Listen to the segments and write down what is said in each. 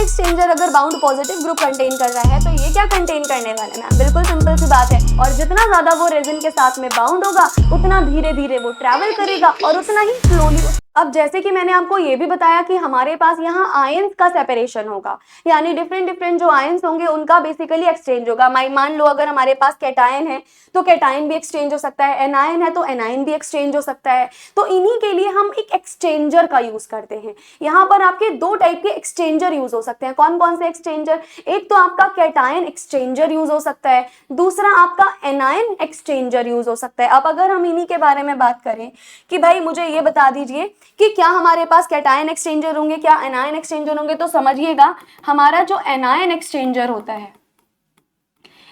Exchanger अगर bound positive group contain कर रहा है तो ये क्या कंटेन करने वाला है मैम? बिल्कुल सिंपल सी बात है, और जितना ज्यादा वो रेजिन के साथ में बाउंड होगा उतना धीरे धीरे वो ट्रैवल करेगा और उतना ही स्लोली। अब जैसे कि मैंने आपको ये भी बताया कि हमारे पास यहाँ आयंस का सेपरेशन होगा, यानी डिफरेंट डिफरेंट जो आयंस होंगे उनका बेसिकली एक्सचेंज होगा। मान लो अगर हमारे पास कैटायन है तो कैटायन भी एक्सचेंज हो सकता है, एनायन है तो एनायन भी एक्सचेंज हो सकता है। तो इन्हीं के लिए हम एक एक्सचेंजर का यूज करते हैं। यहाँ पर आपके दो टाइप के एक्सचेंजर यूज हो सकते हैं। कौन कौन से एक्सचेंजर? एक तो आपका कैटायन एक्सचेंजर यूज हो सकता है, दूसरा आपका एनायन एक्सचेंजर यूज हो सकता है। अब अगर हम इन्हीं के बारे में बात करें कि भाई मुझे ये बता दीजिए कि क्या हमारे पास कैटायन एक्सचेंजर होंगे, क्या एनायन एक्सचेंजर होंगे, तो समझिएगा हमारा जो एनायन एक्सचेंजर होता है,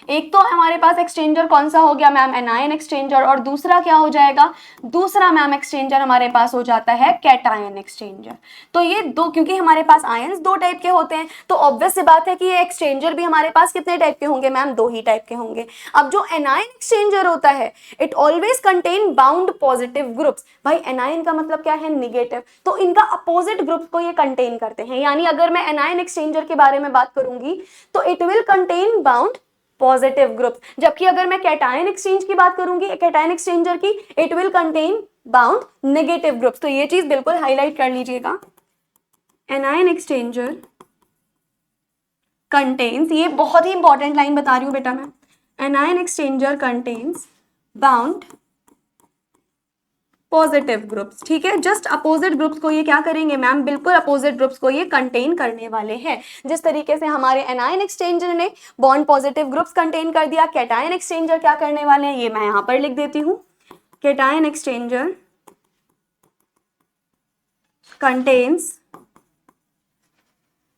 एक तो हमारे पास एक्सचेंजर कौन सा हो गया मैम? Anion exchanger. और दूसरा क्या हो जाएगा? दूसरा मैम एक्सचेंजर हमारे पास हो जाता है कैटायन एक्सचेंजर। तो ये दो, क्योंकि हमारे पास आयंस दो टाइप के होते हैं तो ऑब्वियस सी बात है कि ये एक्सचेंजर भी हमारे पास कितने टाइप के होंगे मैम? दो ही टाइप के होंगे। अब जो एनायन एक्सचेंजर होता है it always contain bound positive groups. भाई एनायन का मतलब क्या है? निगेटिव। तो इनका अपोजिट ग्रुप को ये कंटेन करते हैं। यानी अगर मैं एनायन एक्सचेंजर के बारे में बात करूंगी तो it will contain bound positive groups, जबकि अगर मैं कैटायन एक्सचेंज की बात करूंगी, कैटायन एक्सचेंजर की, it will contain bound negative groups. तो ये चीज बिल्कुल हाईलाइट कर लीजिएगा। एनायन एक्सचेंजर कंटेन्स, ये बहुत ही इंपॉर्टेंट लाइन बता रही हूं बेटा मैं, anion exchanger contains bound positive groups. ठीक है, जस्ट अपोजिट ग्रुप्स को ये क्या करेंगे मैम? बिल्कुल अपोजिट ग्रुप्स को ये कंटेन करने वाले हैं। जिस तरीके से हमारे एनायन एक्सचेंजर ने बॉन्ड पॉजिटिव ग्रुप्स कंटेन कर दिया, कैटायन एक्सचेंजर क्या करने वाले हैं ये मैं यहां पर लिख देती हूं। कैटायन एक्सचेंजर कंटेन्स,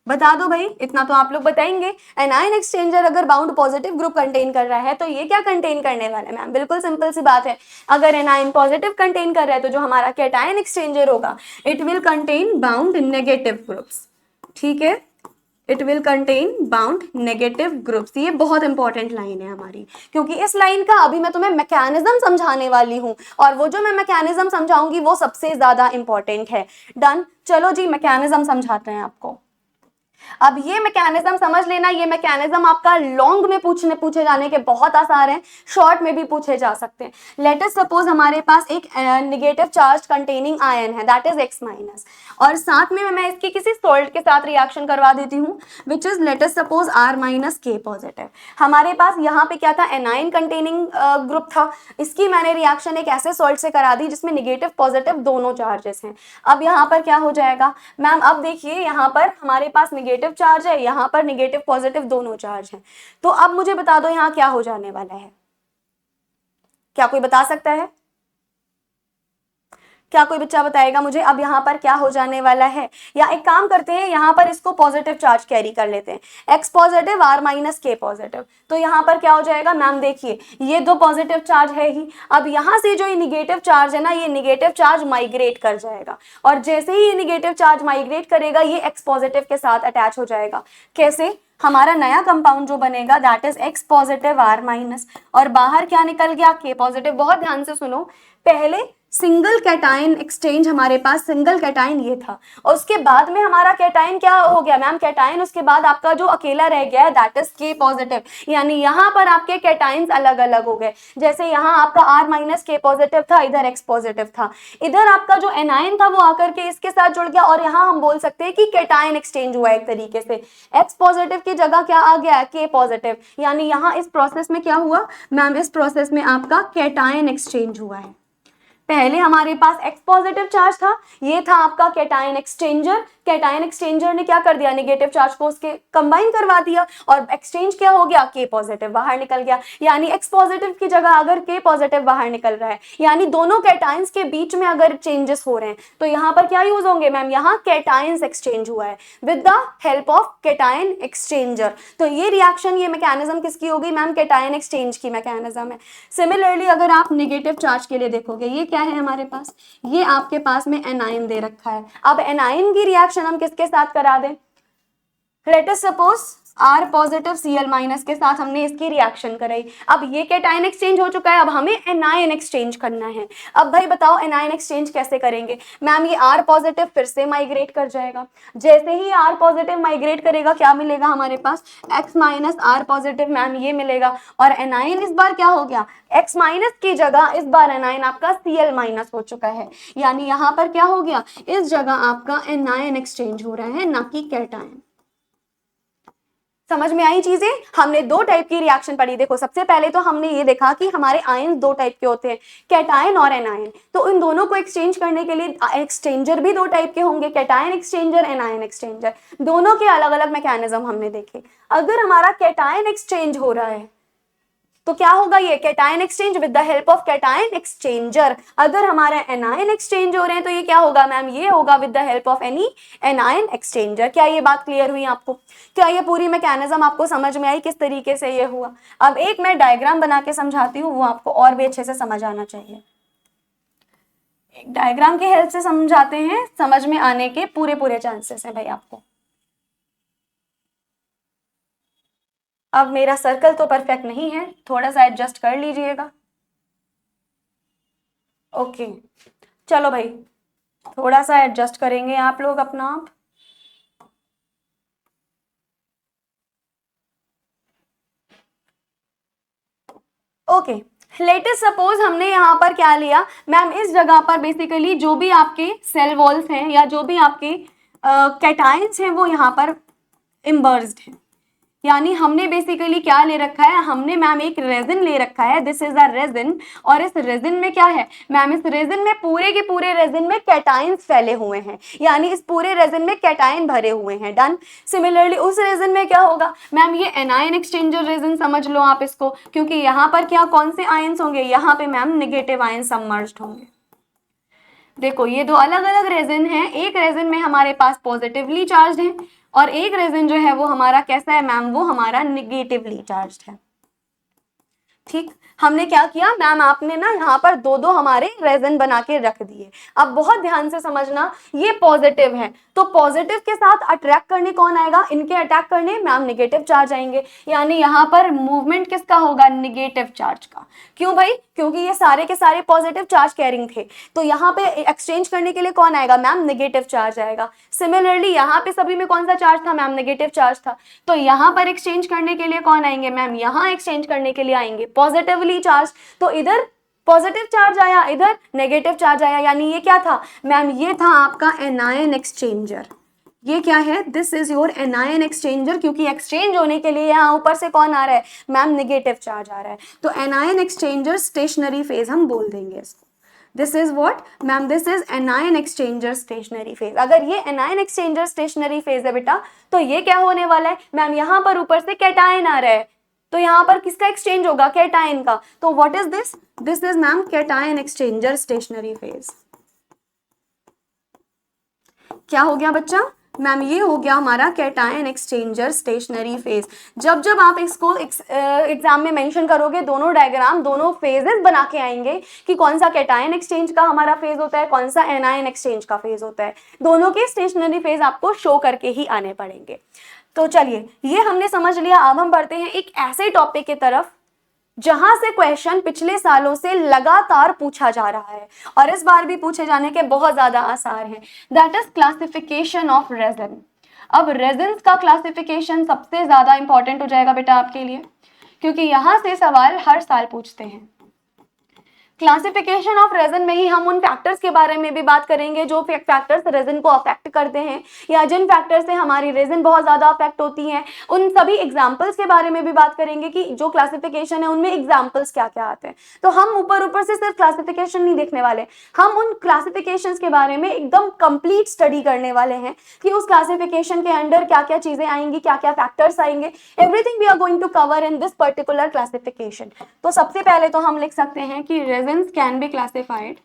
बता दो भाई, इतना तो आप लोग बताएंगे। एनायन एक्सचेंजर अगर बाउंड पॉजिटिव ग्रुप कंटेन कर रहा है तो ये क्या कंटेन करने वाला है मैम? बिल्कुल सिंपल सी बात है, अगर एनायन पॉजिटिव कंटेन कर रहा है तो जो हमारा कैटायन एक्सचेंजर होगा it will contain bound negative groups. ठीक है, it will contain bound negative groups. ये बहुत इंपॉर्टेंट लाइन है हमारी, क्योंकि इस लाइन का अभी मैं तुम्हें मैकेनिज्म समझाने वाली हूं और वो जो मैं मैकेनिज्म समझाऊंगी वो सबसे ज्यादा इंपॉर्टेंट है। डन, चलो जी मैकेनिज्म समझाते हैं आपको। अब ये मैकेनिज्म समझ लेना, ये मैकेनिज्म आपका लॉन्ग में पूछे जाने के बहुत आसार हैं, शॉर्ट में भी पूछे जा सकते हैं। लेट अस सपोज हमारे पास एक नेगेटिव चार्ज कंटेनिंग आयन है दैट इज X माइनस, और साथ में मैं इसकी किसी सॉल्ट के साथ रिएक्शन करवा देती हूँ which is let us suppose R minus K positive. हमारे पास यहाँ पे क्या था? एनायन कंटेनिंग ग्रुप था, इसकी मैंने रिएक्शन एक ऐसे सॉल्ट से करा दी जिसमें निगेटिव पॉजिटिव दोनों चार्जेस हैं। अब यहाँ पर क्या हो जाएगा मैम? अब देखिए यहाँ पर हमारे पास निगेटिव चार्ज है, यहाँ पर निगेटिव पॉजिटिव दोनों चार्ज हैं। तो अब मुझे बता दो यहाँ क्या हो जाने वाला है? क्या कोई बता सकता है? क्या कोई बच्चा बताएगा मुझे अब यहाँ पर क्या हो जाने वाला है? या एक काम करते हैं, यहाँ पर इसको पॉजिटिव चार्ज कैरी कर लेते हैं, X positive R minus K positive. तो यहाँ पर क्या हो जाएगा मैम? देखिए ये दो पॉजिटिव चार्ज है ही, अब यहाँ से जो ये निगेटिव चार्ज है ना, ये निगेटिव चार्ज माइग्रेट कर जाएगा, और जैसे ही ये निगेटिव चार्ज माइग्रेट करेगा ये X पॉजिटिव के साथ अटैच हो जाएगा। कैसे? हमारा नया कंपाउंड जो बनेगा that is X positive R minus, और बाहर क्या निकल गया? K positive. बहुत ध्यान से सुनो, पहले सिंगल कैटायन एक्सचेंज हमारे पास, सिंगल कैटायन ये था, और उसके बाद में हमारा कैटायन क्या हो गया मैम? कैटायन उसके बाद आपका जो अकेला रह गया है दैट इज K पॉजिटिव, यानी यहाँ पर आपके कैटायंस अलग अलग हो गए। जैसे यहाँ आपका R माइनस K पॉजिटिव था, इधर X पॉजिटिव था, इधर आपका जो एनायन था वो आकर के इसके साथ जुड़ गया, और यहाँ हम बोल सकते हैं कि कैटायन एक्सचेंज हुआ एक तरीके से। X पॉजिटिव की जगह क्या आ गया? K पॉजिटिव, यानी यहाँ इस प्रोसेस में क्या हुआ मैम? इस प्रोसेस में आपका कैटायन एक्सचेंज हुआ है। पहले हमारे पास X पॉजिटिव चार्ज था, ये था आपका कैटायन एक्सचेंजर। कैटायन एक्सचेंजर ने क्या कर दिया? नेगेटिव चार्ज को उसके कंबाइन करवा दिया, और एक्सचेंज क्या हो गया? K पॉजिटिव बाहर निकल गया, यानी X पॉजिटिव की जगह अगर K पॉजिटिव बाहर निकल रहा है, यानी दोनों कैटायंस के बीच में अगर चेंजेस हो रहे हैं तो यहाँ पर क्या यूज होंगे मैम? यहाँ कैटायंस एक्सचेंज हुआ है with the help of cation exchanger. तो ये रिएक्शन, ये मैकेनिज्म किसकी होगी मैम? कैटायन एक्सचेंज की मैकेनिज्म है। सिमिलरली अगर आप नेगेटिव चार्ज के लिए देखोगे, ये क्या है हमारे पास? ये आपके पास में एनायन दे रखा है। अब एनायन की रिएक्शन हम किसके साथ करा दें? Let us suppose R positive Cl minus के साथ हमने इसकी रिएक्शन कराई। अब ये कैटायन एक्सचेंज हो चुका है, अब हमें एनायन एक्सचेंज करना है। अब भाई बताओ एनायन एक्सचेंज कैसे करेंगे? मैम ये R पॉजिटिव फिर से माइग्रेट कर जाएगा। जैसे ही R पॉजिटिव माइग्रेट करेगा क्या मिलेगा हमारे पास? X minus R positive ma'am ये मिलेगा। और एनायन इस बार क्या हो गया? X माइनस की जगह इस बार एनायन आपका Cl माइनस हो चुका है। यानी यहाँ पर क्या हो गया? इस जगह आपका एनायन एक्सचेंज हो रहा है, ना कि कैटायन। समझ में आई चीजें? हमने दो टाइप की रिएक्शन पढ़ी। देखो सबसे पहले तो हमने ये देखा कि हमारे आयन दो टाइप के होते हैं, कैटायन और एनायन। तो इन दोनों को एक्सचेंज करने के लिए एक्सचेंजर भी दो टाइप के होंगे, कैटायन एक्सचेंजर, एनायन एक्सचेंजर। दोनों के अलग अलग मैकेनिज्म हमने देखे। अगर हमारा कैटायन एक्सचेंज हो रहा है तो क्या होगा? ये cation exchange with the help of cation exchanger. अगर हमारे एनायन एक्सचेंज हो रहे हैं तो ये क्या होगा मैम? ये होगा with the help of any anion exchanger. क्या ये बात क्लियर हुई आपको? क्या ये पूरी मैकेनिज्म आपको समझ में आई किस तरीके से ये हुआ? अब एक मैं डायग्राम बना के समझाती हूँ, वो आपको और भी अच्छे से समझ आना चाहिए। एक डायग्राम की हेल्प से समझाते हैं, समझ में आने के पूरे पूरे चांसेस हैं भाई आपको। अब मेरा सर्कल तो परफेक्ट नहीं है, थोड़ा सा एडजस्ट कर लीजिएगा। ओके चलो भाई, थोड़ा सा एडजस्ट करेंगे आप लोग अपना आप। ओके लेटेस्ट सपोज हमने यहाँ पर क्या लिया मैम, इस जगह पर बेसिकली जो भी आपके सेल वॉल्स हैं या जो भी आपके कैटायंस हैं वो यहाँ पर इम्बर्स्ड हैं। यानी हमने बेसिकली क्या ले रखा है? हमने मैम एक रेजिन ले रखा है, दिस इज अ रेजिन। और इस रेजिन में क्या है मैम? इस रेजिन में पूरे के पूरे रेजिन में कैटायंस फैले हुए हैं, यानी इस पूरे रेजिन में कैटायन भरे हुए हैं। डन। सिमिलरली उस रेजिन में क्या होगा मैम? ये एनायन एक्सचेंजर रेजिन समझ लो आप इसको, क्योंकि यहाँ पर क्या कौन से आयंस होंगे? यहाँ पे मैम नेगेटिव आयन सबमर्ज्ड होंगे। देखो ये दो अलग अलग रेजिन हैं, एक रेजिन में हमारे पास पॉजिटिवली चार्ज है और एक रेजिन जो है वो हमारा कैसा है मैम? वो हमारा निगेटिवली चार्ज है। ठीक, हमने क्या किया मैम? आपने ना यहाँ पर दो दो हमारे रेजन बना के रख दिए। अब बहुत ध्यान से समझना, ये पॉजिटिव है तो पॉजिटिव के साथ अट्रैक्ट करने कौन आएगा? इनके अटैक करने मैम निगेटिव चार्ज आएंगे। यानी यहाँ पर मूवमेंट किसका होगा? निगेटिव चार्ज का। क्यों भाई? क्योंकि ये सारे के सारे पॉजिटिव चार्ज कैरिंग थे, तो यहाँ पे एक्सचेंज करने के लिए कौन आएगा मैम? निगेटिव चार्ज आएगा। सिमिलरली यहाँ पे सभी में कौन सा चार्ज था मैम? निगेटिव चार्ज था। तो यहाँ पर एक्सचेंज करने के लिए कौन आएंगे मैम? यहाँ एक्सचेंज करने के लिए आएंगे पॉजिटिवली चार्ज। तो इधर पॉजिटिव चार्ज आया, इधर नेगेटिव चार्ज आया। यानी ये क्या था मैम? ये था आपका एनायन एक्सचेंजर। ये क्या है? This is your anion exchanger, क्योंकि एक्सचेंज होने के लिए यहाँ ऊपर से कौन आ रहा है मैम? नेगेटिव चार्ज आ रहा है। तो एनायन एक्सचेंजर स्टेशनरी फेज हम बोल देंगे इसको। This is what ma'am? This is anion exchanger stationary phase. अगर ये एनायन एक्सचेंजर स्टेशनरी फेज है बेटा, तो ये क्या होने वाला है मैम? यहाँ पर ऊपर से कैटायन आ रहा है, तो यहाँ पर किसका एक्सचेंज होगा? कैटायन का। तो what is this? This is ma'am cation exchanger stationary phase. क्या हो गया बच्चा मैम? ये हो गया हमारा कैटायन एक्सचेंजर स्टेशनरी फेज। जब जब आप इसको एग्जाम में मेंशन करोगे, दोनों डायग्राम दोनों फेजेस बना के आएंगे कि कौन सा कैटायन एक्सचेंज का हमारा फेज होता है, कौन सा एनायन एक्सचेंज का फेज होता है। दोनों के स्टेशनरी फेज आपको शो करके ही आने पड़ेंगे। तो चलिए ये हमने समझ लिया। अब हम बढ़ते हैं एक ऐसे टॉपिक की तरफ जहां से क्वेश्चन पिछले सालों से लगातार पूछा जा रहा है और इस बार भी पूछे जाने के बहुत ज्यादा आसार हैं। That is classification of resin. अब रेजिन्स का क्लासिफिकेशन सबसे ज्यादा इंपॉर्टेंट हो जाएगा बेटा आपके लिए, क्योंकि यहां से सवाल हर साल पूछते हैं। क्लासिफिकेशन ऑफ रेजिन में ही हम उन फैक्टर्स के बारे में भी बात करेंगे जो फैक्टर्स रेजिन को अफेक्ट करते हैं या जिन फैक्टर्स से हमारी रेजिन बहुत ज्यादा अफेक्ट होती हैं। उन सभी एग्जांपल्स के बारे में भी बात करेंगे कि जो क्लासिफिकेशन है उनमें एग्जांपल्स क्या क्या आते हैं। तो हम ऊपर ऊपर से सिर्फ क्लासिफिकेशन नहीं देखने वाले, हम उन क्लासिफिकेशंस के बारे में एकदम कंप्लीट स्टडी करने वाले हैं कि उस क्लासिफिकेशन के अंडर क्या क्या चीजें आएंगी, क्या क्या फैक्टर्स आएंगे। Everything we are going to cover in this particular classification. तो सबसे पहले तो हम लिख सकते हैं कि resins can be classified.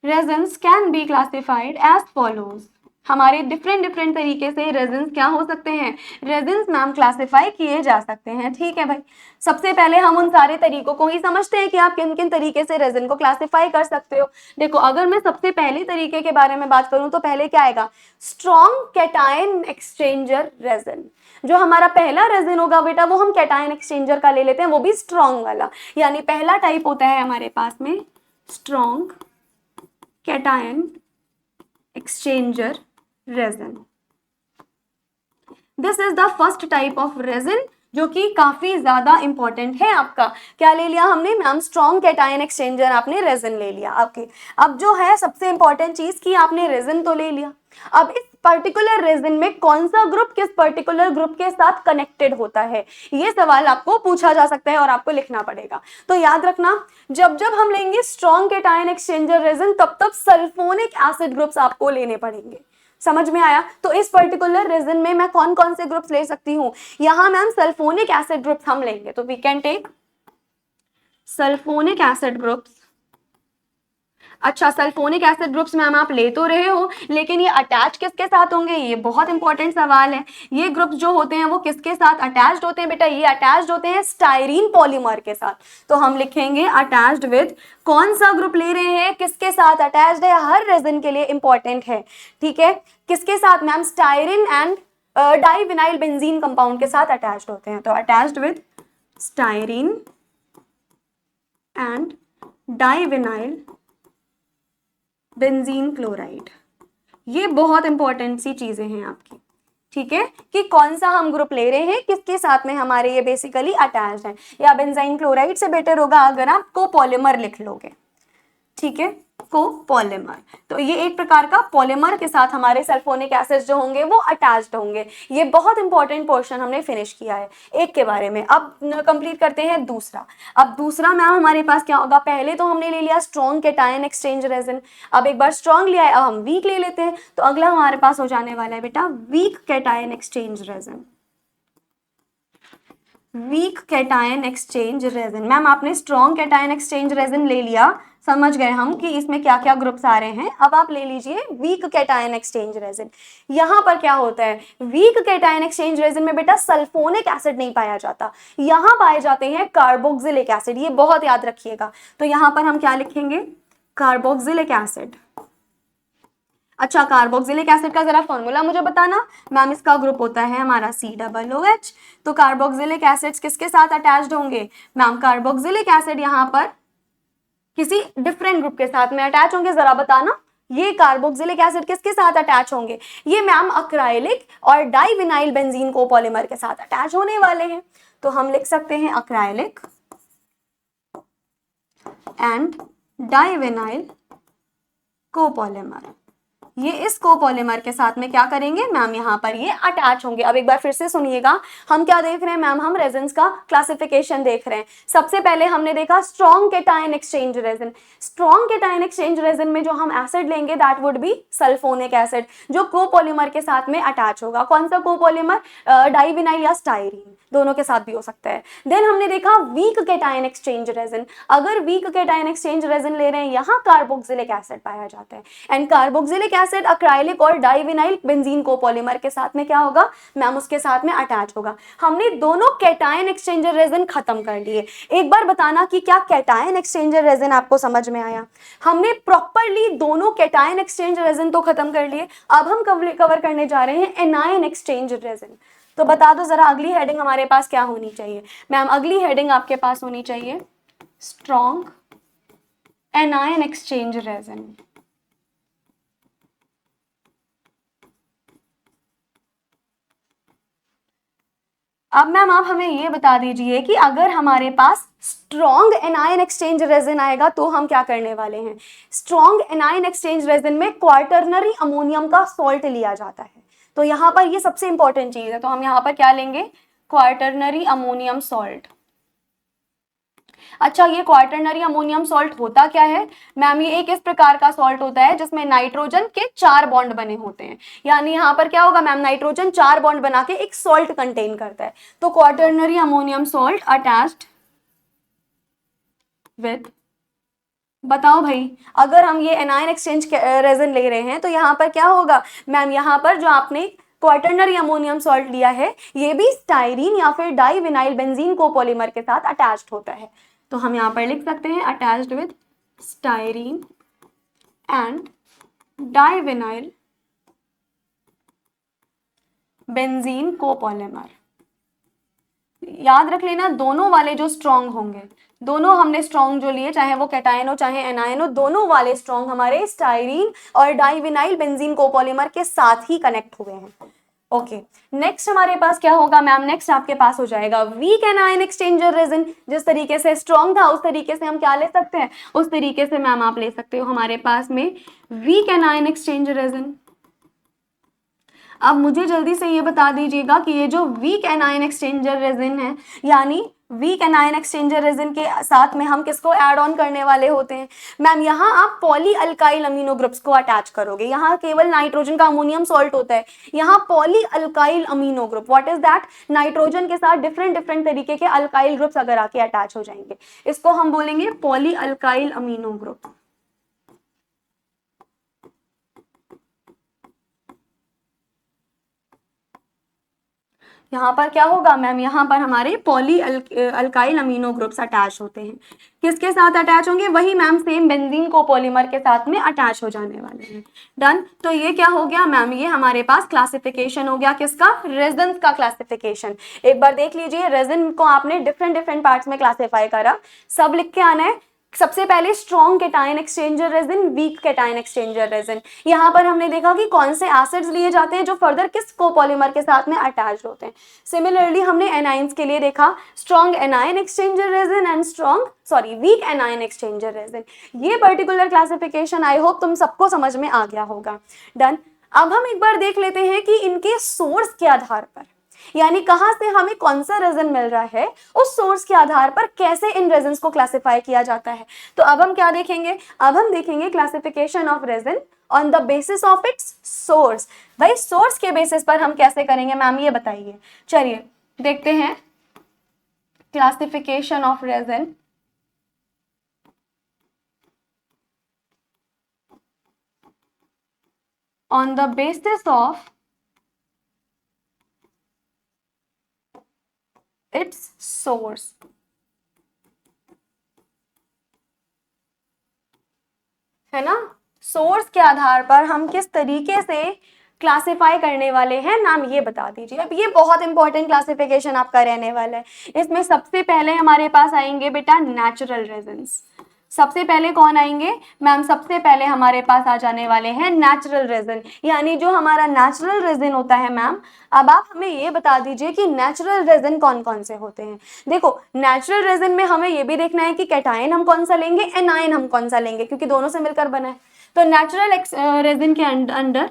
Resins can be classified as follows. हमारे डिफरेंट डिफरेंट तरीके से रेजिन्स क्या हो सकते हैं, रेजिन्स मैम क्लासिफाई किए जा सकते हैं। ठीक है भाई, सबसे पहले हम उन सारे तरीकों को ही समझते हैं कि आप किन किन तरीके से रेजिन को क्लासिफाई कर सकते हो। देखो, अगर मैं सबसे पहले तरीके के बारे में बात करूं तो पहले क्या आएगा, स्ट्रॉन्ग कैटायन एक्सचेंजर रेजिन। जो हमारा पहला रेजिन होगा बेटा वो हम कैटायन एक्सचेंजर का ले लेते हैं, वो भी स्ट्रॉन्ग वाला, यानी पहला टाइप होता है हमारे पास में strong cation exchanger resin. This is the first type of resin जो कि काफी ज्यादा इंपॉर्टेंट है आपका। क्या ले लिया हमने मैम, स्ट्रॉन्ग कैटायन एक्सचेंजर आपने रेजिन ले लिया। ओके, अब जो है सबसे इंपॉर्टेंट चीज की आपने रेजिन तो ले लिया, अब इस पर्टिकुलर रेजिन में कौन सा ग्रुप किस पर्टिकुलर ग्रुप के साथ कनेक्टेड होता है, ये सवाल आपको पूछा जा सकता है और आपको लिखना पड़ेगा। तो याद रखना, जब जब हम लेंगे स्ट्रॉन्ग कैटायन एक्सचेंजर रेजिन तब तब सल्फोनिक एसिड ग्रुप्स आपको लेने पड़ेंगे। समझ में आया? तो इस पर्टिकुलर रेजिन में मैं कौन कौन से ग्रुप्स ले सकती हूँ, यहां मैम सल्फोनिक एसिड ग्रुप्स हम लेंगे, तो we can take sulphonic acid groups. अच्छा, सल्फोनिक एसिड ग्रुप्स मैम आप ले तो रहे हो, लेकिन ये अटैच किसके साथ होंगे, ये बहुत इंपॉर्टेंट सवाल है। ये ग्रुप्स जो होते हैं वो किसके साथ अटैच्ड होते हैं बेटा, ये अटैच्ड होते हैं स्टाइरीन पॉलीमर के साथ। तो हम लिखेंगे अटैच्ड विद, कौन सा ग्रुप ले रहे हैं, किसके साथ अटैच्ड है, हर रेजिन के लिए इंपॉर्टेंट है। ठीक है, किसके साथ ma'am, styrene and divinyl benzene compound के साथ अटैच्ड होते हैं। तो attached with styrene and divinyl benzene chloride. ये बहुत इंपॉर्टेंट सी चीजें हैं आपकी। ठीक है, कि कौन सा हम ग्रुप ले रहे हैं, किसके साथ में हमारे ये बेसिकली अटैच्ड है, या बेंजाइन क्लोराइड से बेटर होगा अगर आप कोपॉलीमर लिख लोगे। ठीक है, कोपॉलीमर, तो ये एक प्रकार का पॉलीमर के साथ हमारे सल्फोनिक एसिड्स जो होंगे वो अटैच्ड होंगे। ये बहुत इंपॉर्टेंट पोर्शन हमने फिनिश किया है एक के बारे में। अब कंप्लीट करते हैं दूसरा। अब दूसरा मैम हमारे पास क्या होगा, पहले तो हमने ले लिया स्ट्रॉन्ग कैटायन एक्सचेंज रेजिन, अब एक बार स्ट्रॉन्ग लिया है, अब हम वीक ले लेते हैं। तो अगला हमारे पास हो जाने वाला है बेटा weak cation exchange resin. Weak cation exchange resin, ma'am आपने स्ट्रॉन्ग कैटायन एक्सचेंज रेजिन ले लिया, समझ गए हम कि इसमें क्या क्या ग्रुप्स आ रहे हैं। अब आप ले लीजिए वीक कैटायन एक्सचेंज रेजिन। यहाँ पर क्या होता है, वीक कैटायन एक्सचेंज रेजिन में बेटा सल्फोनिक एसिड नहीं पाया जाता, यहाँ पाए जाते हैं कार्बोक्सिलिक एसिड, ये बहुत याद रखिएगा। तो यहाँ पर हम क्या लिखेंगे, कार्बोक्सिलिक एसिड। अच्छा, कार्बोक्सिलिक एसिड का जरा फॉर्मूला मुझे बताना मैम। इसका ग्रुप होता है हमारा COOH। तो कार्बोक्सिलिक एसिड्स किसके साथ अटैच्ड होंगे मैम, कार्बोक्सिलिक एसिड यहाँ पर किसी डिफरेंट ग्रुप के साथ में अटैच होंगे। जरा बताना ये कार्बोक्सिलिक एसिड किसके साथ अटैच होंगे, ये मैम अक्राइलिक और डाइविनाइल बेंजीन कोपॉलीमर के साथ अटैच होने वाले हैं। तो हम लिख सकते हैं अक्राइलिक एंड डाइविनाइल कोपॉलीमर। ये इस कोपॉलीमर के साथ में क्या करेंगे मैम, यहाँ पर ये अटैच होंगे। अब एक बार फिर से सुनिएगा, हम क्या देख रहे हैं मैम, हम रेजिन्स का क्लासिफिकेशन देख रहे हैं। सबसे पहले हमने देखा strong cation exchange resin. Strong cation exchange resin में जो हम एसिड लेंगे that would be sulphonic acid, जो कोपॉलीमर के साथ में अटैच होगा। कौन सा कोपॉलीमर, डाइविनाइल या स्टाइरीन, दोनों के साथ भी हो सकता है। देन हमने देखा वीक कैटायन एक्सचेंज रेजिन। अगर वीक कैटायन एक्सचेंज रेजिन ले रहे हैं, यहाँ कार्बोक्सिलिक एसिड पाया जाता है, एंड कार्बोक्सिलिक एसिड अक्राइलिक और डाइविनाइल बेंजीन कोपॉलीमर के साथ में क्या होगा मैम, उसके साथ में अटैच होगा। हमने दोनों कैटायन एक्सचेंजर रेजिन खत्म कर लिए। एक बार बताना कि क्या कैटायन एक्सचेंजर रेजिन आपको समझ में आया। हमने प्रॉपरली दोनों कैटायन एक्सचेंज रेजिन तो खत्म कर लिए, अब हम कवर करने जा रहे हैं एनायन एक्सचेंज रेजिन। तो बता दो जरा अगली हेडिंग हमारे पास क्या होनी चाहिए मैम, अगली हेडिंग आपके पास होनी चाहिए स्ट्रॉन्ग एनायन एक्सचेंज रेजिन। अब मैम आप हमें ये बता दीजिए कि अगर हमारे पास स्ट्रॉन्ग एनायन एक्सचेंज रेजिन आएगा तो हम क्या करने वाले हैं। स्ट्रॉन्ग एनायन एक्सचेंज रेजिन में क्वार्टरनरी अमोनियम का सॉल्ट लिया जाता है। तो यहाँ पर ये सबसे इंपॉर्टेंट चीज है, तो हम यहाँ पर क्या लेंगे, क्वार्टरनरी अमोनियम सॉल्ट। अच्छा, ये क्वार्टरनरी अमोनियम सॉल्ट होता क्या है मैम, ये एक इस प्रकार का सॉल्ट होता है जिसमें नाइट्रोजन के 4 बॉन्ड बने होते हैं। यानी यहाँ पर क्या होगा मैम, नाइट्रोजन 4 बॉन्ड बना के एक सॉल्ट कंटेन करता है। तो quaternary ammonium salt attached with बताओ भाई, अगर हम ये एनायन एक्सचेंज रेजन ले रहे हैं तो यहाँ पर क्या होगा मैम, यहाँ पर जो आपने क्वार्टरनरी अमोनियम सॉल्ट लिया है ये भी स्टाइरीन या फिर डाइविनाइल बेंजीन कोपॉलीमर के साथ अटैच्ड होता है। तो हम यहाँ पर लिख सकते हैं attached with styrene and divinyl benzene copolymer. याद रख लेना दोनों वाले जो स्ट्रॉन्ग होंगे, दोनों हमने स्ट्रॉन्ग जो लिए, चाहे वो कैटायन हो चाहे एनायन हो, दोनों वाले स्ट्रॉन्ग हमारे स्टाइरीन और डाइविनाइल बेंजीन कोपॉलीमर के साथ ही कनेक्ट हुए हैं। ओके, नेक्स्ट हमारे पास क्या होगा मैम, नेक्स्ट आपके पास हो जाएगा वीक एनायन एक्सचेंजर रेजन। जिस तरीके से स्ट्रॉन्ग था उस तरीके से हम क्या ले सकते हैं, उस तरीके से मैम आप ले सकते हो हमारे पास में वीक एनायन एक्सचेंजर रेजन। अब मुझे जल्दी से ये बता दीजिएगा कि ये जो वीक एनायन एक्सचेंजर रेजिन है, यानी वीक एनायन एक्सचेंजर रेजिन के साथ में हम किसको ऐड ऑन करने वाले होते हैं मैम, यहाँ आप पॉली अल्काइल अमीनो ग्रुप्स को अटैच करोगे। यहाँ केवल नाइट्रोजन का अमोनियम सॉल्ट होता है, यहाँ poly alkyl amino group, what is that, nitrogen के साथ डिफरेंट डिफरेंट तरीके के अल्काइल ग्रुप्स अगर आके अटैच हो जाएंगे, इसको हम बोलेंगे पॉली अल्काइल अमीनो ग्रुप। यहाँ पर क्या होगा मैम, यहाँ पर हमारे poly alkyl amino groups attach होते हैं। किसके साथ अटैच होंगे, वही मैम सेम बेंजीन कोपॉलीमर के साथ में अटैच हो जाने वाले हैं। डन, तो ये क्या हो गया मैम, ये हमारे पास क्लासिफिकेशन हो गया किसका, रेजन का क्लासिफिकेशन। एक बार देख लीजिए, रेजन को आपने डिफरेंट डिफरेंट पार्ट्स में क्लासीफाई करा, सब लिख के आना है। सबसे पहले strong cation exchanger resin, weak cation exchanger resin. यहाँ पर हमने देखा कि कौन से एसिड्स लिए जाते हैं जो फर्दर किस कोपॉलीमर के साथ में अटैच होते हैं। सिमिलरली हमने एनाइंस के लिए देखा strong anion exchanger resin and weak anion exchanger resin. ये पर्टिकुलर क्लासिफिकेशन आई होप तुम सबको समझ में आ गया होगा। डन, अब हम एक बार देख लेते हैं कि इनके सोर्स के आधार पर, यानी कहां से हमें कौन सा रेजन मिल रहा है, उस सोर्स के आधार पर कैसे इन रेजन्स को क्लासिफाई किया जाता है। तो अब हम क्या देखेंगे, अब हम देखेंगे classification of resin on the basis of its source. भाई सोर्स के बेसिस पर हम कैसे करेंगे मैम, ये बताइए। चलिए देखते हैं classification of resin on the basis of its source. है ना, सोर्स के आधार पर हम किस तरीके से क्लासिफाई करने वाले हैं मैम, ये बता दीजिए। अब ये बहुत इंपॉर्टेंट क्लासिफिकेशन आपका रहने वाला है। इसमें सबसे पहले हमारे पास आएंगे बेटा नेचुरल रेजन्स। सबसे पहले कौन आएंगे मैम, सबसे पहले हमारे पास आ जाने वाले हैं नेचुरल रेजन, यानी जो हमारा नेचुरल रेजन होता है मैम। अब आप हमें ये बता दीजिए कि नेचुरल रेजन कौन कौन से होते हैं। देखो नेचुरल रेजन में हमें ये भी देखना है कि कैटायन हम कौन सा लेंगे, एनायन हम कौन सा लेंगे, क्योंकि दोनों से मिलकर बना है। तो नेचुरल रेजन के अंदर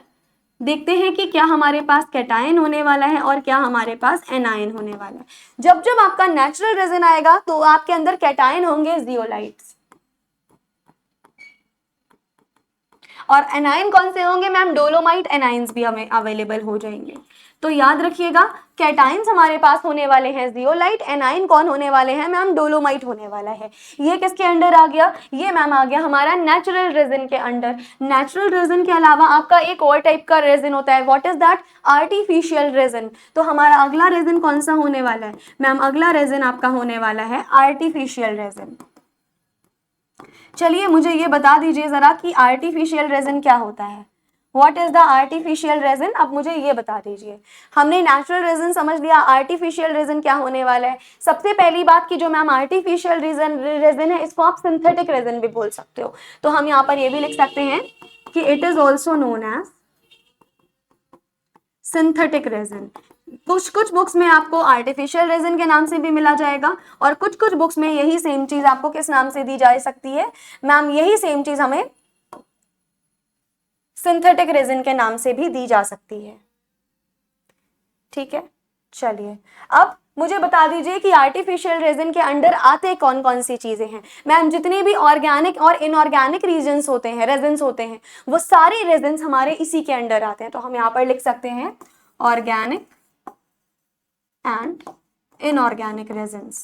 देखते हैं कि क्या हमारे पास कैटायन होने वाला है और क्या हमारे पास एनायन होने वाला है। जब जब आपका नेचुरल रेजन आएगा तो आपके अंदर कैटायन होंगे जियोलाइट्स, और एनायन कौन से होंगे मैम, डोलोमाइट एनाइंस भी हमें अवेलेबल हो जाएंगे। तो याद रखिएगा कैटाइंस हमारे पास होने वाले हैं जियोलाइट, एनाइन कौन होने वाले हैं मैम, डोलोमाइट होने वाला है। ये किसके अंडर आ गया, ये मैम आ गया हमारा नेचुरल रेजिन के अंडर। नेचुरल रेजिन के अलावा आपका एक और टाइप का रेजिन होता है, what is that, artificial resin. तो हमारा अगला रेजिन कौन सा होने वाला है मैम, अगला रेजिन आपका होने वाला है आर्टिफिशियल रेजिन। चलिए मुझे ये बता दीजिए जरा कि आर्टिफिशियल रेजिन क्या होता है, what is the artificial resin. अब मुझे ये बता दीजिए, हमने नेचुरल रेजिन समझ लिया, आर्टिफिशियल रेजिन क्या होने वाला है। सबसे पहली बात की जो मैम आर्टिफिशियल रेजिन है, इसको आप सिंथेटिक रेजिन भी बोल सकते हो। तो हम यहाँ पर ये भी लिख सकते हैं कि it is also known as synthetic resin. कुछ कुछ बुक्स में आपको आर्टिफिशियल रेजिन के नाम से भी मिला जाएगा, और कुछ कुछ बुक्स में यही सेम चीज आपको किस नाम से दी जा सकती है मैम, यही सेम चीज हमें सिंथेटिक रेजिन के नाम से भी दी जा सकती है। ठीक है, चलिए अब मुझे बता दीजिए कि आर्टिफिशियल रेजिन के अंडर आते कौन कौन सी चीजें हैं मैम। जितने भी ऑर्गेनिक और इनऑर्गेनिक रीजन्स होते हैं, रेजिन्स होते हैं, वो सारे रेजिन्स हमारे इसी के अंडर आते हैं। तो हम यहाँ पर लिख सकते हैं ऑर्गेनिक and inorganic resins।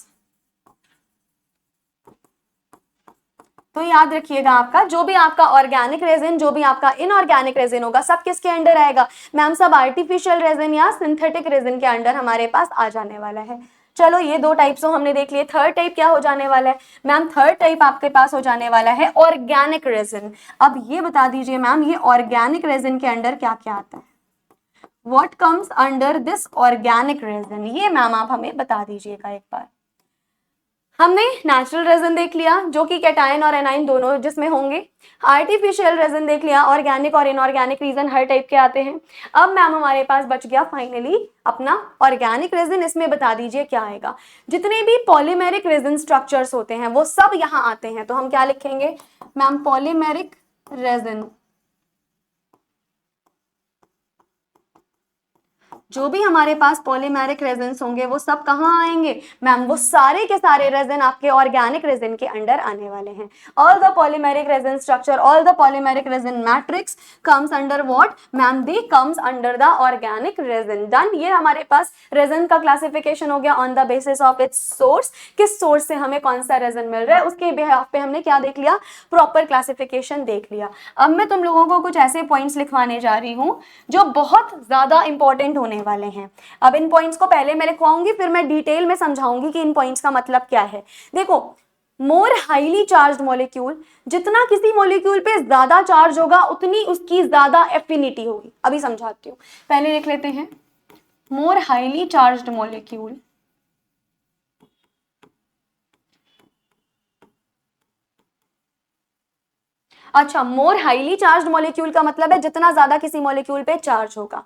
तो याद रखिएगा आपका जो भी आपका ऑर्गेनिक रेजिन, जो भी आपका इनऑर्गेनिक रेजिन होगा, सब किसके अंडर आएगा मैम? सब आर्टिफिशियल रेजिन या सिंथेटिक रेजिन के अंडर हमारे पास आ जाने वाला है। चलो ये दो टाइप्स तो हमने देख लिए। थर्ड टाइप क्या हो जाने वाला है मैम? थर्ड टाइप आपके पास हो जाने वाला है ऑर्गेनिक रेजिन। अब ये बता दीजिए मैम, ये ऑर्गेनिक रेजिन के अंडर क्या क्या आता है? What comes under this organic resin, ये मैम आप हमें बता दीजिएगा एक बार। हमने नेचुरल रेजिन देख लिया जो कि कैटायन और एनाइन दोनों जिसमें होंगे। आर्टिफिशियल रेजिन देख लिया, ऑर्गेनिक और इनऑर्गेनिक रेजिन हर टाइप के आते हैं। अब मैम हमारे पास बच गया फाइनली अपना ऑर्गेनिक रेजिन। इसमें बता दीजिए क्या आएगा? जितने भी पॉलीमेरिक रेजिन स्ट्रक्चर्स होते हैं वो सब यहाँ आते हैं। तो हम क्या लिखेंगे मैम? Polymeric resin. जो भी हमारे पास पॉलीमेरिक रेजिन्स होंगे वो सब कहाँ आएंगे मैम? वो सारे के सारे रेजिन आपके ऑर्गेनिक रेजिन के अंडर आने वाले हैं। All the polymeric resin structure, all the polymeric resin matrix comes under what ma'am? They comes under the organic resin. Done. ये हमारे पास रेजिन का क्लासिफिकेशन हो गया on the basis of its source. किस सोर्स से हमें कौन सा रेजिन मिल रहा है उसके बिहाफ पे हमने क्या देख लिया? प्रॉपर क्लासिफिकेशन देख लिया। अब मैं तुम लोगों को कुछ ऐसे पॉइंट्स लिखवाने जा रही हूँ जो बहुत ज्यादा इंपॉर्टेंट होने वाले हैं। अब इन पॉइंट्स को पहले मैं लिखवाऊंगी, फिर मैं डिटेल में समझाऊंगी कि इन पॉइंट्स का मतलब क्या है। देखो, मोर हाईली चार्ज्ड मॉलिक्यूल, जितना किसी मॉलिक्यूल पे ज्यादा चार्ज होगा उतनी उसकी ज्यादा एफिनिटी होगी। अभी समझाती हूँ, पहले लिख लेते हैं मोर हाईली चार्ज्ड मॉलिक्यूल। अच्छा, मोर हाईली चार्ज्ड मॉलिक्यूल का मतलब है जितना ज्यादा किसी मॉलिक्यूल पे चार्ज होगा,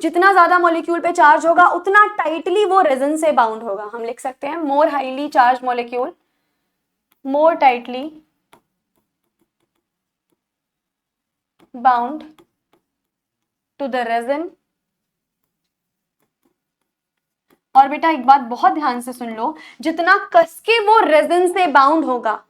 जितना ज्यादा मॉलिक्यूल पे चार्ज होगा उतना टाइटली वो रेजन से बाउंड होगा। हम लिख सकते हैं more highly charge molecule more tightly bound to the resin. और बेटा एक बात बहुत ध्यान से सुन लो, जितना कसके वो रेजन से बाउंड होगा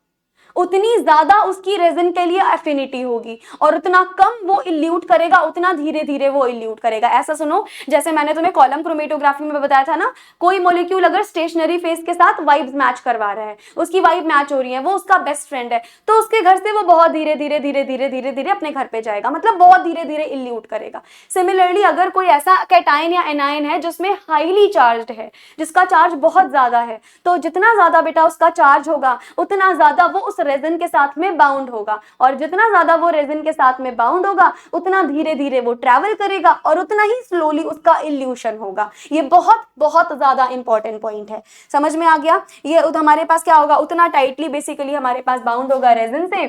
उतनी ज्यादा उसकी रेजन के लिए एफिनिटी होगी, और उतना कम वो इल्यूट करेगा उतना धीरे धीरे वो इल्यूट करेगा। ऐसा सुनो, जैसे मैंने तुम्हें कॉलम क्रोमेटोग्राफी में बताया था ना, कोई मॉलिक्यूल अगर स्टेशनरी फेज के साथ वाइब्स मैच करवा रहा है, उसकी वाइब मैच हो रही है, वो उसका बेस्ट फ्रेंड है, तो उसके घर से वो बहुत धीरे धीरे धीरे धीरे धीरे धीरे अपने घर पे जाएगा, मतलब बहुत धीरे धीरे इल्यूट करेगा। सिमिलरली अगर कोई ऐसा कैटायन या एनायन है जिसमें हाईली चार्ज्ड है, जिसका चार्ज बहुत ज्यादा है, तो जितना ज्यादा बेटा उसका चार्ज होगा उतना ज्यादा वो उस रेजन के साथ में बाउंड होगा, और जितना ज्यादा वो रेजन के साथ में बाउंड होगा उतना धीरे धीरे वो ट्रैवल करेगा और उतना ही स्लोली उसका इल्यूशन होगा। ये बहुत बहुत ज्यादा इंपॉर्टेंट पॉइंट है, समझ में आ गया? ये हमारे पास क्या होगा, उतना टाइटली बेसिकली हमारे पास बाउंड होगा रेजन से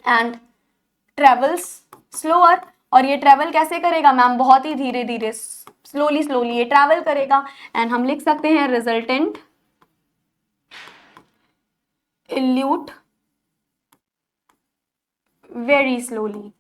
एंड ट्रेवल्स स्लोअर। और ये ट्रेवल कैसे करेगा मैम? बहुत ही धीरे धीरे, स्लोली स्लोली ये ट्रैवल करेगा। एंड हम लिख सकते हैं रिजल्टेंट इल्यूट वेरी स्लोली।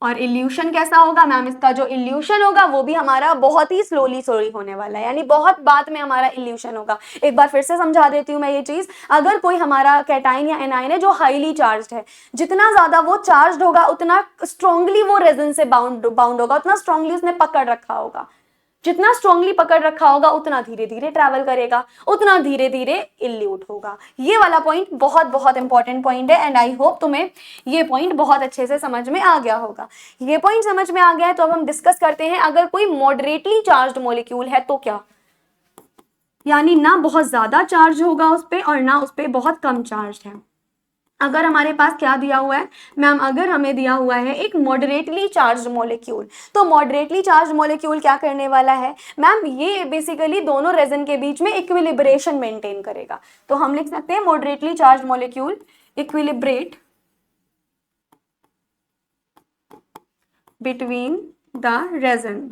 और इल्यूशन कैसा होगा मैम? इसका जो इल्यूशन होगा वो भी हमारा बहुत ही स्लोली स्लोली होने वाला है, यानी बहुत बाद में हमारा इल्यूशन होगा। एक बार फिर से समझा देती हूँ मैं ये चीज। अगर कोई हमारा कैटायन या एनायन है जो हाईली चार्ज्ड है, जितना ज्यादा वो चार्ज्ड होगा उतना स्ट्रांगली वो रेजन से बाउंड होगा, उतना स्ट्रांगली उसने पकड़ रखा होगा। जितना स्ट्रांगली पकड़ रखा होगा उतना धीरे धीरे ट्रैवल करेगा, उतना धीरे धीरे इल्यूट होगा। ये वाला पॉइंट बहुत बहुत इंपॉर्टेंट पॉइंट है, एंड आई होप तुम्हें ये पॉइंट बहुत अच्छे से समझ में आ गया होगा। ये पॉइंट समझ में आ गया है तो अब हम डिस्कस करते हैं, अगर कोई मॉडरेटली चार्ज्ड मॉलिक्यूल है तो क्या, यानी ना बहुत ज्यादा चार्ज होगा उस पर और ना उस पर बहुत कम चार्ज है। अगर हमारे पास क्या दिया हुआ है मैम? अगर हमें दिया हुआ है एक मॉडरेटली चार्ज्ड मॉलिक्यूल, तो मॉडरेटली चार्ज्ड मॉलिक्यूल क्या करने वाला है मैम? ये बेसिकली दोनों रेजन के बीच में इक्विलिब्रेशन मेंटेन करेगा। तो हम लिख सकते हैं moderately charged molecule equilibrate between the resin.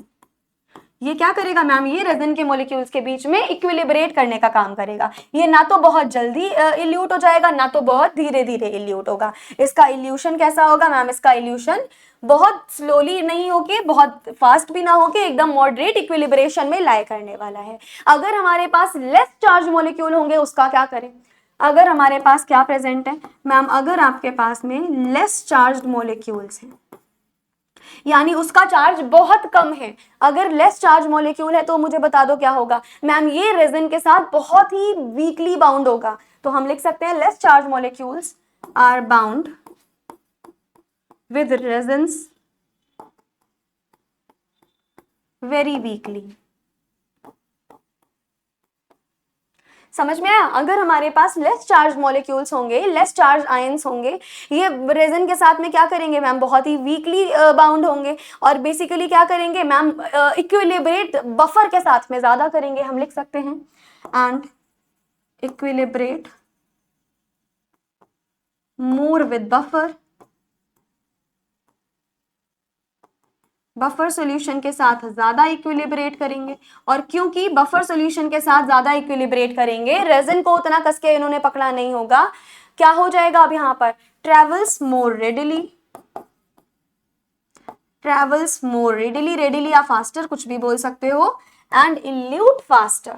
ये क्या करेगा मैम? ये रेजन के मॉलिक्यूल्स के बीच में इक्विलिब्रेट करने का काम करेगा। ये ना तो बहुत जल्दी इल्यूट हो जाएगा, ना तो बहुत धीरे धीरे इल्यूट होगा। इसका इल्यूशन कैसा होगा मैम? इसका इल्यूशन बहुत स्लोली नहीं होके बहुत फास्ट भी ना होके एकदम मॉडरेट इक्विलिब्रेशन में लाई करने वाला है। अगर हमारे पास लेस चार्ज मॉलिक्यूल होंगे उसका क्या करें? अगर हमारे पास क्या प्रेजेंट है मैम? अगर आपके पास में लेस चार्ज्ड मॉलिक्यूल्स हैं, यानी उसका चार्ज बहुत कम है, अगर लेस चार्ज मॉलिक्यूल है तो मुझे बता दो क्या होगा मैम? ये रेजन के साथ बहुत ही वीकली बाउंड होगा। तो हम लिख सकते हैं less charge molecules are bound with resins very weakly. समझ में आया? अगर हमारे पास लेस चार्ज मॉलिक्यूल्स होंगे, लेस चार्ज आयंस होंगे, ये रेजन के साथ में क्या करेंगे मैम, बहुत ही वीकली बाउंड होंगे और बेसिकली क्या करेंगे मैम, इक्विलिब्रेट बफर के साथ में ज्यादा करेंगे, हम लिख सकते हैं and equilibrate more with buffer, buffer solution के साथ ज्यादा इक्विलिब्रेट करेंगे। और क्योंकि बफर सॉल्यूशन के साथ ज्यादा इक्विलिब्रेट करेंगे, रेजन को उतना कसके इन्होंने पकड़ा नहीं होगा, क्या हो जाएगा अब यहाँ पर, ट्रेवल्स मोर रेडिली, ट्रेवल्स मोर रेडिली, रेडिली या फास्टर कुछ भी बोल सकते हो, एंड इल्यूट फास्टर,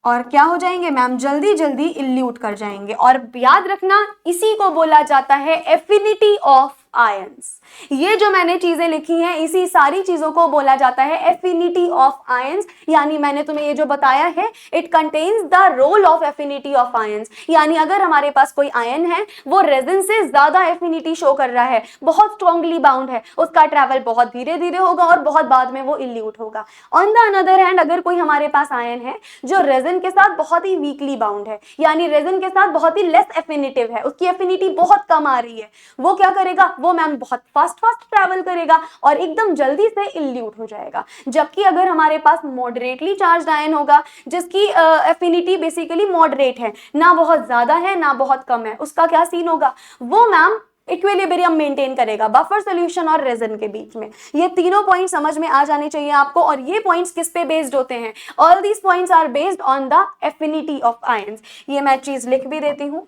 और क्या हो जाएंगे मैम, जल्दी जल्दी इल्यूट कर जाएंगे। और याद रखना इसी को बोला जाता है एफिनिटी ऑफ आयंस। ये जो मैंने चीजें लिखी हैं, इसी सारी चीजों को बोला जाता है एफिनिटी ऑफ आयंस, यानी मैंने तुम्हें ये जो बताया है, it contains the role of affinity of ions. यानी अगर हमारे पास कोई आयन है, वो रेजिन से ज्यादा एफिनिटी शो कर रहा है, बहुत स्ट्रॉन्गली बाउंड है, उसका ट्रेवल बहुत धीरे धीरे होगा और बहुत बाद में वो इल्यूट होगा। ऑन द अनदर हैंड, अगर कोई हमारे पास आयन है जो रेजिन के साथ बहुत ही वीकली बाउंड है, यानी रेजिन के साथ बहुत ही लेस एफिनिटिव है, उसकी एफिनिटी बहुत कम आ रही है, वो क्या करेगा, वो मैम बहुत फास्ट ट्रैवल करेगा और एकदम जल्दी से इल्यूट हो जाएगा। जबकि अगर हमारे पास मॉडरेटली चार्ज आयन होगा, जिसकी एफिनिटी बेसिकली मॉडरेट है, ना बहुत ज्यादा है ना बहुत कम है, उसका क्या सीन होगा, वो मैम इक्विलिब्रियम मेंटेन करेगा बफर सॉल्यूशन और रेजन के बीच में। ये तीनों पॉइंट समझ में आ जाने चाहिए आपको। और ये पॉइंट्स किस पे बेस्ड होते हैं, all these points are based on the affinity of ions. ये मैं चीज लिख भी देती हूं,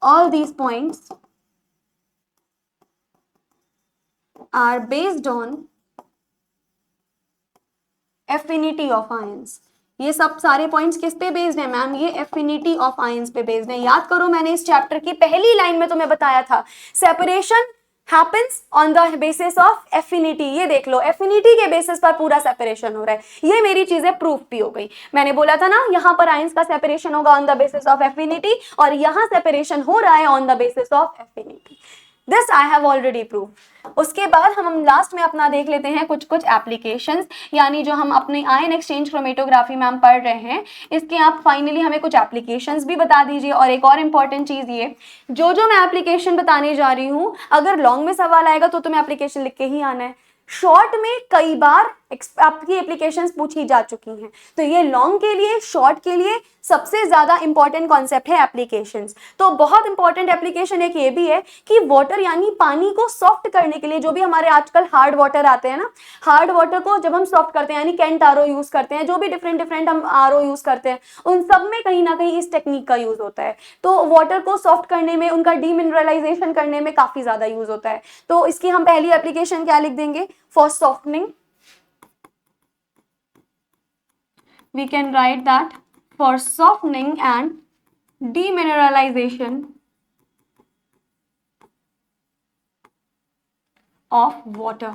all these points are based on affinity of ions। ये सब सारे पॉइंट्स किस पे बेस्ड है मैम, ये एफिनिटी ऑफ आयंस पे बेस्ड है। याद करो मैंने इस चैप्टर की पहली लाइन में तुम्हें बताया था, separation happens on the basis of affinity. ये देख लो, एफिनिटी के बेसिस पर पूरा सेपरेशन हो रहा है। ये मेरी चीजें प्रूफ भी हो गई। मैंने बोला था ना, यहाँ पर आयंस का सेपरेशन होगा on the basis of affinity, और यहाँ सेपरेशन हो रहा है on the basis of affinity. This I have already prove. उसके बाद हम लास्ट में अपना देख लेते हैं कुछ एप्लीकेशंस, यानी जो हम अपने आयन एक्सचेंज क्रोमेटोग्राफी में हम पढ़ रहे हैं, इसके आप फाइनली हमें कुछ एप्लीकेशंस भी बता दीजिए। और एक और इम्पॉर्टेंट चीज ये, जो मैं एप्लीकेशन बताने जा रही हूँ, अगर लॉन्ग में सवाल आएगा तो तुम्हें एप्लीकेशन लिख के ही आना है। शॉर्ट में कई बार आपकी एप्लीकेशंस पूछी जा चुकी हैं, तो ये लॉन्ग के लिए, शॉर्ट के लिए सबसे ज्यादा इंपॉर्टेंट कॉन्सेप्ट है एप्लीकेशंस। तो बहुत इंपॉर्टेंट एप्लीकेशन एक ये भी है कि वाटर यानी पानी को सॉफ्ट करने के लिए, जो भी हमारे आजकल हार्ड वाटर आते हैं ना, हार्ड वाटर को जब हम सॉफ्ट करते हैं, यानी कैंट आरओ यूज करते हैं, जो भी डिफरेंट हम आरओ यूज करते हैं, उन सब में कहीं ना कहीं इस टेक्निक का यूज होता है। तो वाटर को सॉफ्ट करने में, उनका डीमिनरलाइजेशन करने में काफी ज्यादा यूज होता है। तो इसकी हम पहली एप्लीकेशन क्या लिख देंगे, for softening we can write that for softening and demineralization of water।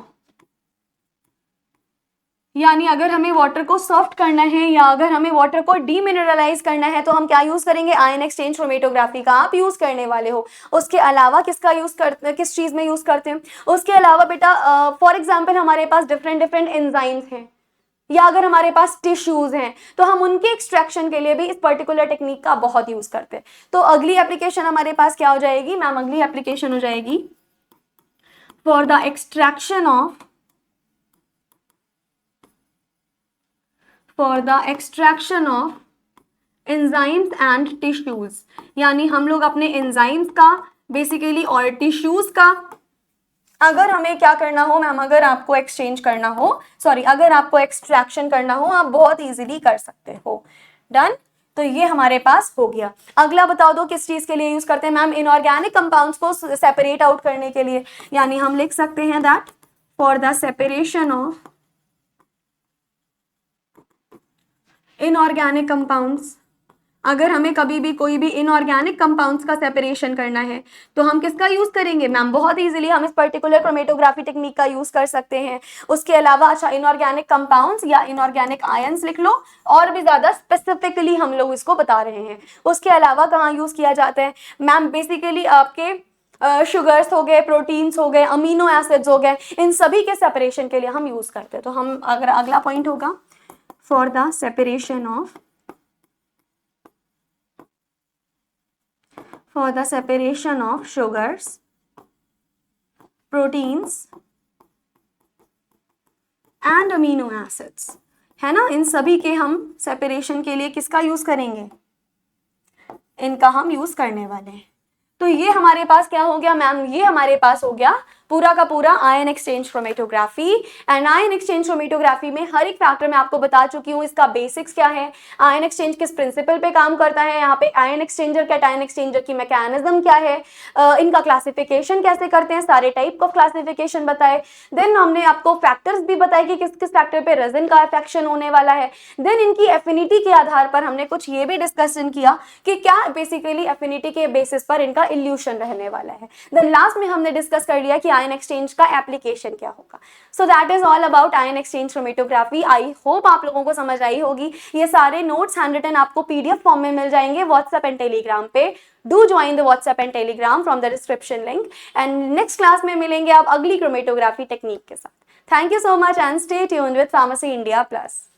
यानी अगर हमें वाटर को सॉफ्ट करना है या अगर हमें वाटर को डीमिनरलाइज करना है, तो हम क्या यूज करेंगे, आयन एक्सचेंज क्रोमेटोग्राफी का आप यूज करने वाले हो। उसके अलावा किसका यूज करते हैं, किस चीज में यूज करते हैं, उसके अलावा बेटा फॉर एग्जाम्पल हमारे पास डिफरेंट एंजाइम्स हैं, या अगर हमारे पास टिश्यूज हैं, तो हम उनके एक्सट्रैक्शन के लिए भी इस पर्टिकुलर टेक्निक का बहुत यूज करते हैं। तो अगली एप्लीकेशन हमारे पास क्या हो जाएगी मैम, अगली एप्लीकेशन हो जाएगी for the extraction of enzymes and tissues. यानी हम लोग अपने एंजाइम्स का बेसिकली और टिश्यूज का अगर हमें क्या करना हो मैम, अगर आपको एक्सचेंज करना हो, सॉरी अगर आपको एक्सट्रैक्शन करना हो, आप बहुत इजीली कर सकते हो। डन। तो ये हमारे पास हो गया। अगला बता दो किस चीज के लिए यूज करते हैं मैम, इनऑर्गेनिक कंपाउंड्स को सेपरेट आउट करने के लिए। यानी हम लिख सकते हैं that for the separation of inorganic compounds अगर हमें कभी भी कोई भी इनऑर्गेनिक कंपाउंड्स का सेपरेशन करना है तो हम किसका यूज करेंगे मैम? बहुत इजीली हम इस पर्टिकुलर क्रोमेटोग्राफी टेक्निक का यूज कर सकते हैं। उसके अलावा अच्छा, इनऑर्गेनिक कंपाउंड्स या इनऑर्गेनिक आयंस लिख लो, और भी ज्यादा स्पेसिफिकली हम लोग इसको बता रहे हैं। उसके अलावा कहाँ यूज किया जाता है मैम? बेसिकली आपके शुगर्स हो गए, प्रोटीन्स हो गए, अमीनो एसिड्स हो गए, इन सभी के सेपरेशन के लिए हम यूज करते हैं। तो हम अगर अगला पॉइंट होगा for the separation of sugars, proteins and amino acids, है ना? इन सभी के हम सेपरेशन के लिए किसका यूज करेंगे? इनका हम यूज करने वाले हैं। तो ये हमारे पास क्या हो गया मैम? ये हमारे पास हो गया पूरा का पूरा ion exchange chromatography. And ion exchange chromatography में हर एक फैक्टर मैं आपको बता चुकी हूँ, इसका बेसिक्स क्या है, आयन एक्सचेंज किस प्रिंसिपल पे काम करता है, यहाँ पे आयन एक्सचेंजर कैटायन एक्सचेंजर की मैकेनिज्म क्या है, इनका क्लासिफिकेशन कैसे करते हैं, सारे टाइप ऑफ क्लासिफिकेशन बताए। देन हमने आपको फैक्टर्स भी बताए कि किस किस फैक्टर पे रेजिन का अफेक्शन होने वाला है। देन इनकी एफिनिटी के आधार पर हमने कुछ ये भी डिस्कशन किया कि क्या बेसिकली एफिनिटी के बेसिस पर इनका इल्यूशन रहने वाला है। देन लास्ट में हमने डिस्कस कर लिया कि आयन एक्सचेंज का एप्लीकेशन क्या होगा। So that is all about ion exchange chromatography. I hope आप लोगों को समझ आई होगी। ये सारे नोट्स हैंड रिटन आपको पीडीएफ फॉर्म में मिल जाएंगे व्हाट्सएप एंड टेलीग्राम पे। Do join the WhatsApp and Telegram from the description link. And next class में मिलेंगे आप अगली क्रोमेटोग्राफी टेक्निक के साथ। Thank you so much and stay tuned with pharmacy India plus.